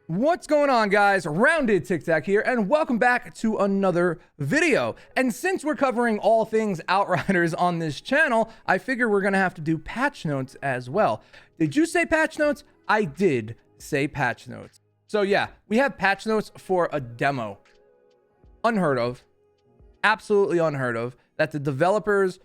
What's going on, guys? Rounded Tic Tac here, and welcome back to another video. And since we're covering all things Outriders on this channel, I figure we're gonna have to do patch notes as well. Did you say patch notes? I did say patch notes. So yeah, we have patch notes for a demo. Unheard of, absolutely unheard of, that the developers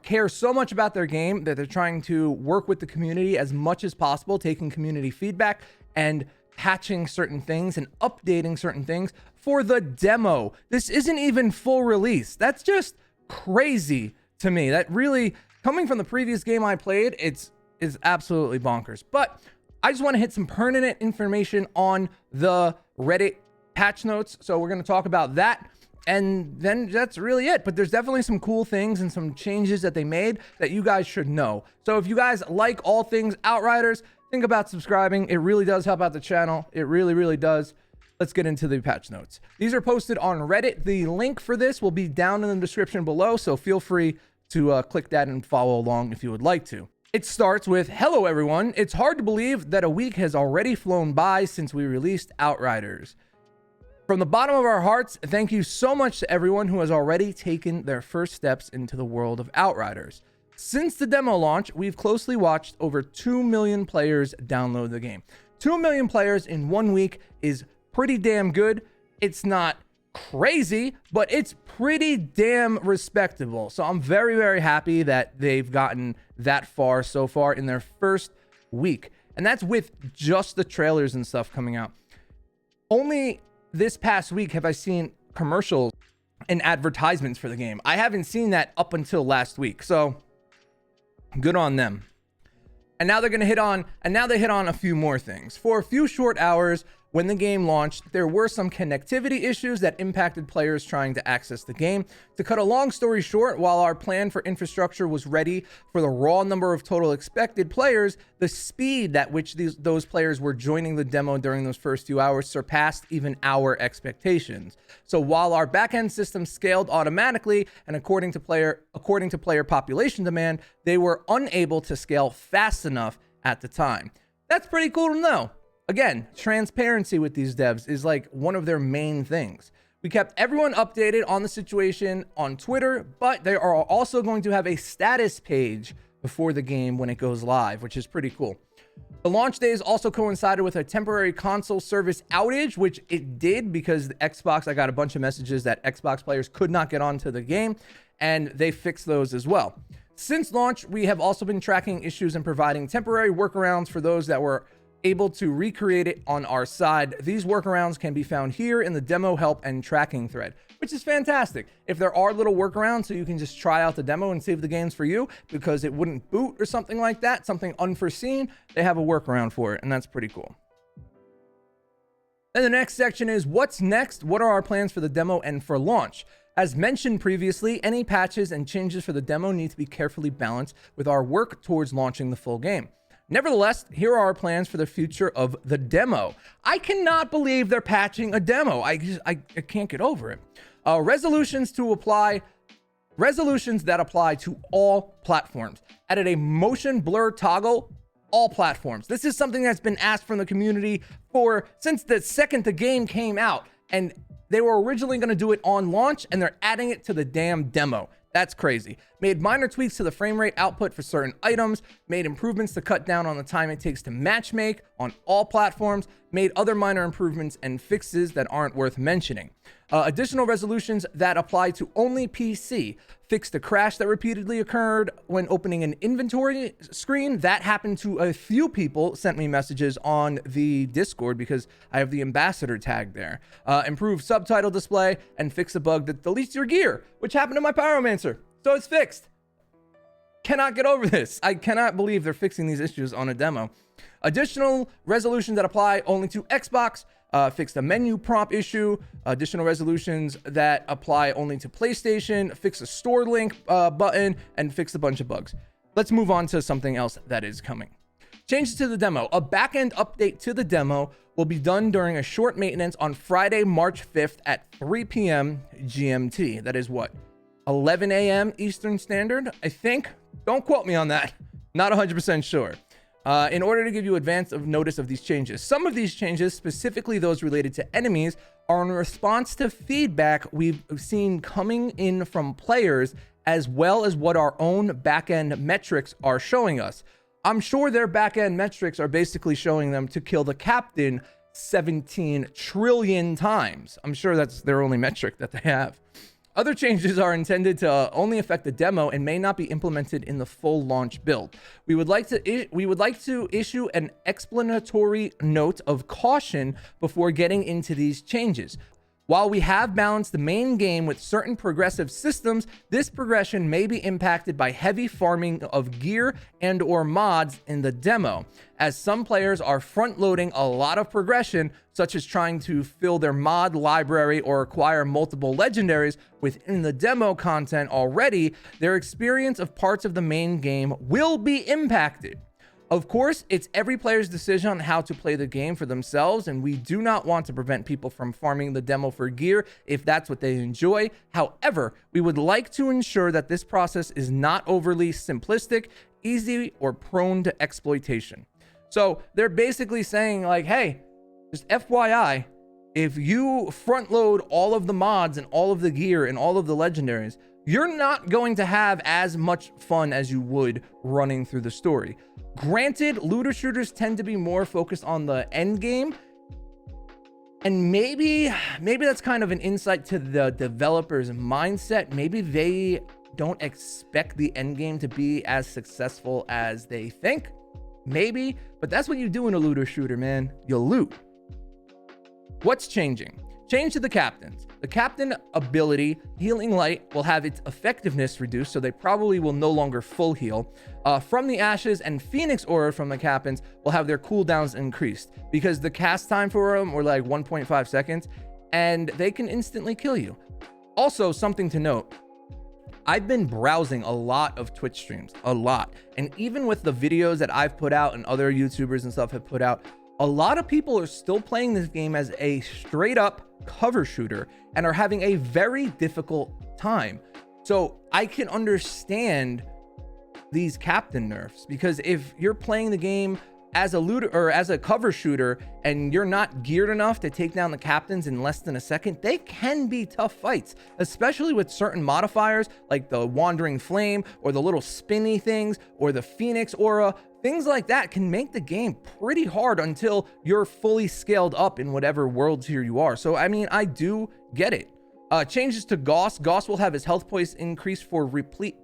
care so much about their game that they're trying to work with the community as much as possible, taking community feedback and patching certain things and updating certain things for the demo. This isn't even full release. That's just crazy to me. That really, coming from the previous game I played, is absolutely bonkers. But I just want to hit some pertinent information on the Reddit patch notes. So we're going to talk about that. And then that's really it. But there's definitely some cool things and some changes that they made that you guys should know. So if you guys like all things Outriders, think about subscribing. It really does help out the channel. It really, really does. Let's get into the patch notes. These are posted on Reddit. The link for this will be down in the description below, so feel free to click that and follow along if you would like to. It starts with, "Hello everyone. It's hard to believe that a week has already flown by since we released Outriders. From the bottom of our hearts, thank you so much to everyone who has already taken their first steps into the world of Outriders. Since the demo launch, we've closely watched over 2 million players download the game. 2 million players in 1 week is pretty damn good. It's not crazy, but it's pretty damn respectable. So I'm very, very happy that they've gotten that far so far in their first week. And that's with just the trailers and stuff coming out. Only this past week have I seen commercials and advertisements for the game. I haven't seen that up until last week. So good on them. And now they're going to hit on, a few more things. For a few short hours when the game launched, there were some connectivity issues that impacted players trying to access the game. To cut a long story short, while our plan for infrastructure was ready for the raw number of total expected players, the speed at which those players were joining the demo during those first few hours surpassed even our expectations. So while our backend system scaled automatically and according to player population demand, they were unable to scale fast enough at the time. That's pretty cool to know. Again, transparency with these devs is like one of their main things. We kept everyone updated on the situation on Twitter, but they are also going to have a status page before the game when it goes live, which is pretty cool. The launch days also coincided with a temporary console service outage, which it did because the Xbox, I got a bunch of messages that Xbox players could not get onto the game, and they fixed those as well. Since launch, we have also been tracking issues and providing temporary workarounds for those that were able to recreate it on our side. These workarounds can be found here in the demo help and tracking thread, which is fantastic. If there are little workarounds so you can just try out the demo and see if the game's for you because it wouldn't boot or something like that, something unforeseen, they have a workaround for it, and that's pretty cool. Then the next section is what's next? What are our plans for the demo and for launch? As mentioned previously, any patches and changes for the demo need to be carefully balanced with our work towards launching the full game. Nevertheless, here are our plans for the future of the demo. I cannot believe they're patching a demo. I can't get over it. Resolutions that apply to all platforms. Added a motion blur toggle, all platforms. This is something that's been asked from the community since the second the game came out. And they were originally going to do it on launch, and they're adding it to the damn demo. That's crazy. Made minor tweaks to the frame rate output for certain items, made improvements to cut down on the time it takes to matchmake on all platforms, made other minor improvements and fixes that aren't worth mentioning. Additional resolutions that apply to only PC. Fixed a crash that repeatedly occurred when opening an inventory screen. That happened to a few people, sent me messages on the Discord because I have the ambassador tag there. Improved subtitle display and fix a bug that deletes your gear, which happened to my pyromancer. So it's fixed. Cannot get over this. I cannot believe they're fixing these issues on a demo. Additional resolutions that apply only to Xbox. Fixed a menu prompt issue. Additional resolutions that apply only to PlayStation. Fix a store link button and fix a bunch of bugs. Let's move on to something else that is coming. Changes to the demo. A backend update to the demo will be done during a short maintenance on Friday, March 5th at 3 p.m. GMT. That is what? 11 a.m. Eastern Standard, I think. Don't quote me on that. Not 100% sure. in order to give you advance of notice of these changes. Some of these changes, specifically those related to enemies, are in response to feedback we've seen coming in from players, as well as what our own backend metrics are showing us. I'm sure their backend metrics are basically showing them to kill the captain 17 trillion times. I'm sure that's their only metric that they have. Other changes are intended to only affect the demo and may not be implemented in the full launch build. We would like to issue an explanatory note of caution before getting into these changes. While we have balanced the main game with certain progressive systems, this progression may be impacted by heavy farming of gear and or mods in the demo, as some players are front-loading a lot of progression, such as trying to fill their mod library or acquire multiple legendaries within the demo content already. Their experience of parts of the main game will be impacted. Of course, it's every player's decision on how to play the game for themselves, and we do not want to prevent people from farming the demo for gear if that's what they enjoy. However, we would like to ensure that this process is not overly simplistic, easy, or prone to exploitation. So they're basically saying like, hey, just FYI, if you front load all of the mods and all of the gear and all of the legendaries, you're not going to have as much fun as you would running through the story. Granted, looter shooters tend to be more focused on the end game, and maybe that's kind of an insight to the developer's mindset. Maybe they don't expect the end game to be as successful as they think. Maybe, but that's what you do in a looter shooter, man. You loot. What's changing? Change to the captains. The captain ability, Healing Light, will have its effectiveness reduced, so they probably will no longer full heal. From the Ashes and Phoenix Aura from the captains will have their cooldowns increased, because the cast time for them were like 1.5 seconds, and they can instantly kill you. Also, something to note, I've been browsing a lot of Twitch streams, a lot. And even with the videos that I've put out and other YouTubers and stuff have put out, a lot of people are still playing this game as a straight up cover shooter and are having a very difficult time. So I can understand these captain nerfs, because if you're playing the game as a looter or as a cover shooter and you're not geared enough to take down the captains in less than a second, they can be tough fights, especially with certain modifiers like the Wandering Flame or the little spinny things or the Phoenix Aura. Things like that can make the game pretty hard until you're fully scaled up in whatever world tier you are. So, I mean, I do get it. Changes to Gauss. Gauss will have his health points increased for repeat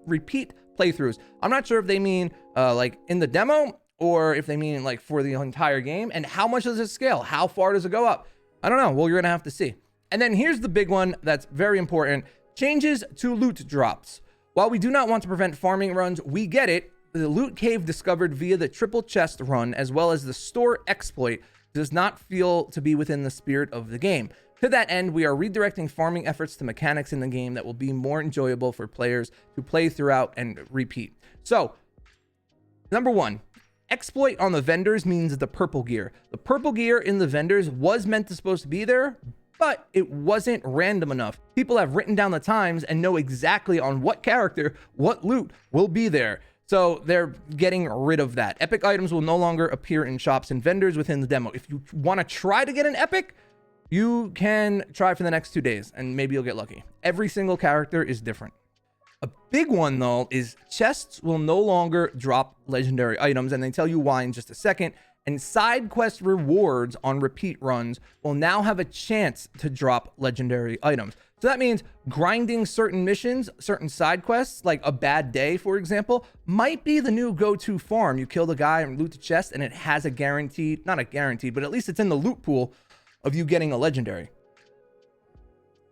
playthroughs. I'm not sure if they mean like in the demo or if they mean like for the entire game. And how much does it scale? How far does it go up? I don't know. Well, you're going to have to see. And then here's the big one that's very important. Changes to loot drops. While we do not want to prevent farming runs, we get it. The loot cave discovered via the triple chest run, as well as the store exploit, does not feel to be within the spirit of the game. To that end, we are redirecting farming efforts to mechanics in the game that will be more enjoyable for players to play throughout and repeat. So, number one, exploit on the vendors means the purple gear. The purple gear in the vendors was meant to supposed to be there, but it wasn't random enough. People have written down the times and know exactly on what character, what loot will be there. So they're getting rid of that. Epic items will no longer appear in shops and vendors within the demo. If you want to try to get an epic, you can try for the next 2 days and maybe you'll get lucky. Every single character is different. A big one though is chests will no longer drop legendary items, and they tell you why in just a second. And side quest rewards on repeat runs will now have a chance to drop legendary items. So that means grinding certain missions, certain side quests, like a bad day, for example, might be the new go-to farm. You kill the guy and loot the chest, and it has a guaranteed, not a guaranteed, but at least it's in the loot pool of you getting a legendary.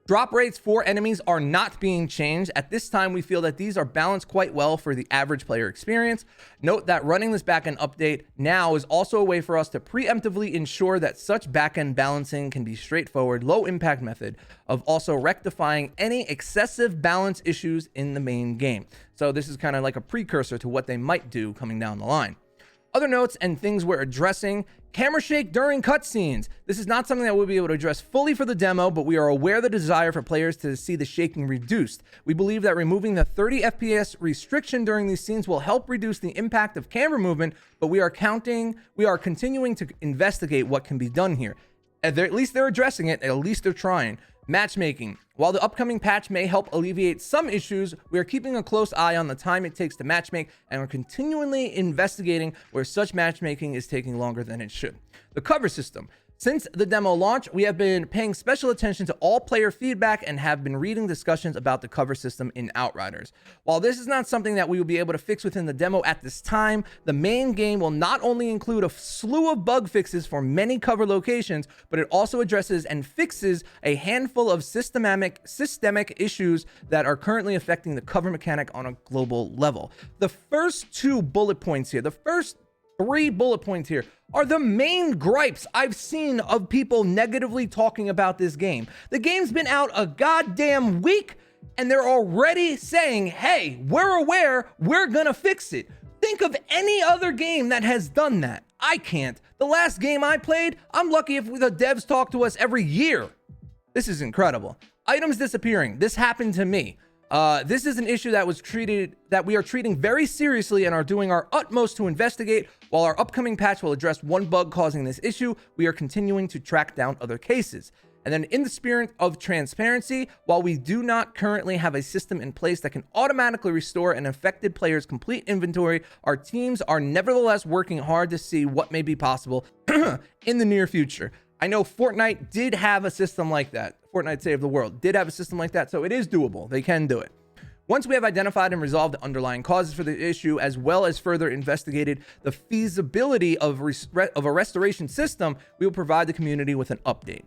Drop rates for enemies are not being changed. At this time, we feel that these are balanced quite well for the average player experience. Note that running this backend update now is also a way for us to preemptively ensure that such backend balancing can be straightforward, low impact method of also rectifying any excessive balance issues in the main game. So this is kind of like a precursor to what they might do coming down the line. Other notes and things we're addressing: camera shake during cutscenes. This is not something that we'll be able to address fully for the demo, but we are aware of the desire for players to see the shaking reduced. We believe that removing the 30 FPS restriction during these scenes will help reduce the impact of camera movement, but we are continuing to investigate what can be done here. At least they're addressing it, at least they're trying. Matchmaking. While the upcoming patch may help alleviate some issues, we are keeping a close eye on the time it takes to matchmake, and we're continually investigating where such matchmaking is taking longer than it should. The cover system. Since the demo launch, we have been paying special attention to all player feedback and have been reading discussions about the cover system in Outriders. While this is not something that we will be able to fix within the demo at this time, the main game will not only include a slew of bug fixes for many cover locations, but it also addresses and fixes a handful of systemic issues that are currently affecting the cover mechanic on a global level. The first 2 bullet points here, the first 3 bullet points here, are the main gripes I've seen of people negatively talking about this game. The game's been out a goddamn week, and they're already saying, hey, we're aware, we're gonna fix it. Think of any other game that has done that. I can't. The last game I played, I'm lucky if the devs talk to us every year. This is incredible. Items disappearing. This happened to me. This is an issue that we are treating very seriously and are doing our utmost to investigate. While our upcoming patch will address one bug causing this issue, we are continuing to track down other cases. And then, in the spirit of transparency, while we do not currently have a system in place that can automatically restore an affected player's complete inventory, our teams are nevertheless working hard to see what may be possible in the near future. I know Fortnite did have a system like that. Fortnite Save the World did have a system like that, so it is doable. They can do it. Once we have identified and resolved the underlying causes for the issue, as well as further investigated the feasibility of a restoration system, we will provide the community with an update.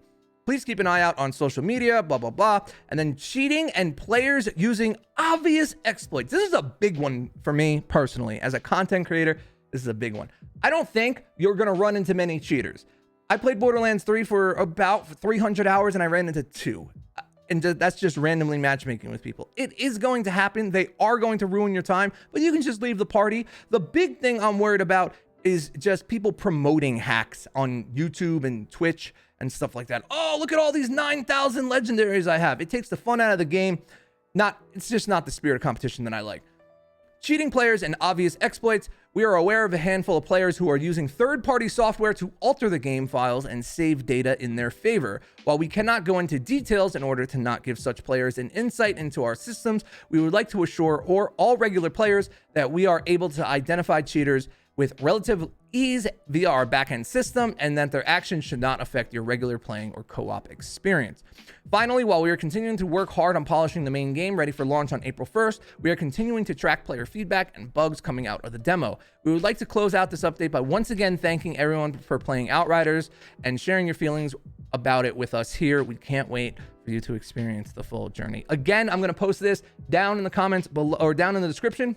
Please keep an eye out on social media, blah, blah, blah. And then cheating and players using obvious exploits. This is a big one for me personally. As a content creator, this is a big one. I don't think you're going to run into many cheaters. I played Borderlands 3 for about 300 hours and I ran into 2. And that's just randomly matchmaking with people. It is going to happen. They are going to ruin your time, but you can just leave the party. The big thing I'm worried about is just people promoting hacks on YouTube and Twitch and stuff like that. Oh, look at all these 9,000 legendaries I have. It takes the fun out of the game. It's just not the spirit of competition that I like. Cheating players and obvious exploits. We are aware of a handful of players who are using third-party software to alter the game files and save data in their favor. While we cannot go into details in order to not give such players an insight into our systems, we would like to assure all regular players that we are able to identify cheaters with relative ease via our backend system, and that their actions should not affect your regular playing or co-op experience. Finally, while we are continuing to work hard on polishing the main game ready for launch on April 1st, we are continuing to track player feedback and bugs coming out of the demo. We would like to close out this update by once again thanking everyone for playing Outriders and sharing your feelings about it with us here. We can't wait for you to experience the full journey. Again, I'm going to post this down in the comments below, or down in the description,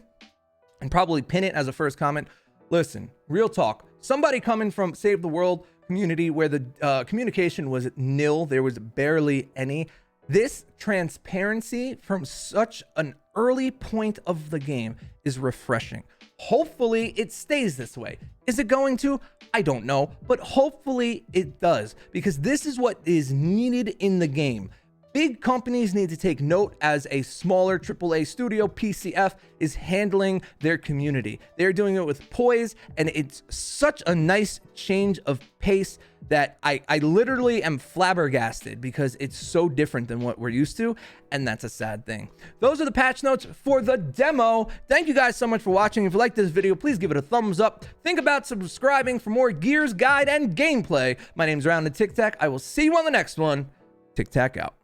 and probably pin it as a first comment. Listen, real talk. Somebody coming from Save the World community where the communication was nil, there was barely any. This transparency from such an early point of the game is refreshing. Hopefully it stays this way. Is it going to? I don't know, but hopefully it does, because this is what is needed in the game. Big companies need to take note as a smaller AAA studio, PCF, is handling their community. They're doing it with poise, and it's such a nice change of pace that I literally am flabbergasted, because it's so different than what we're used to, and that's a sad thing. Those are the patch notes for the demo. Thank you guys so much for watching. If you liked this video, please give it a thumbs up. Think about subscribing for more Gears, Guide, and gameplay. My name's Rounded Tic Tac. I will see you on the next one. Tic Tac out.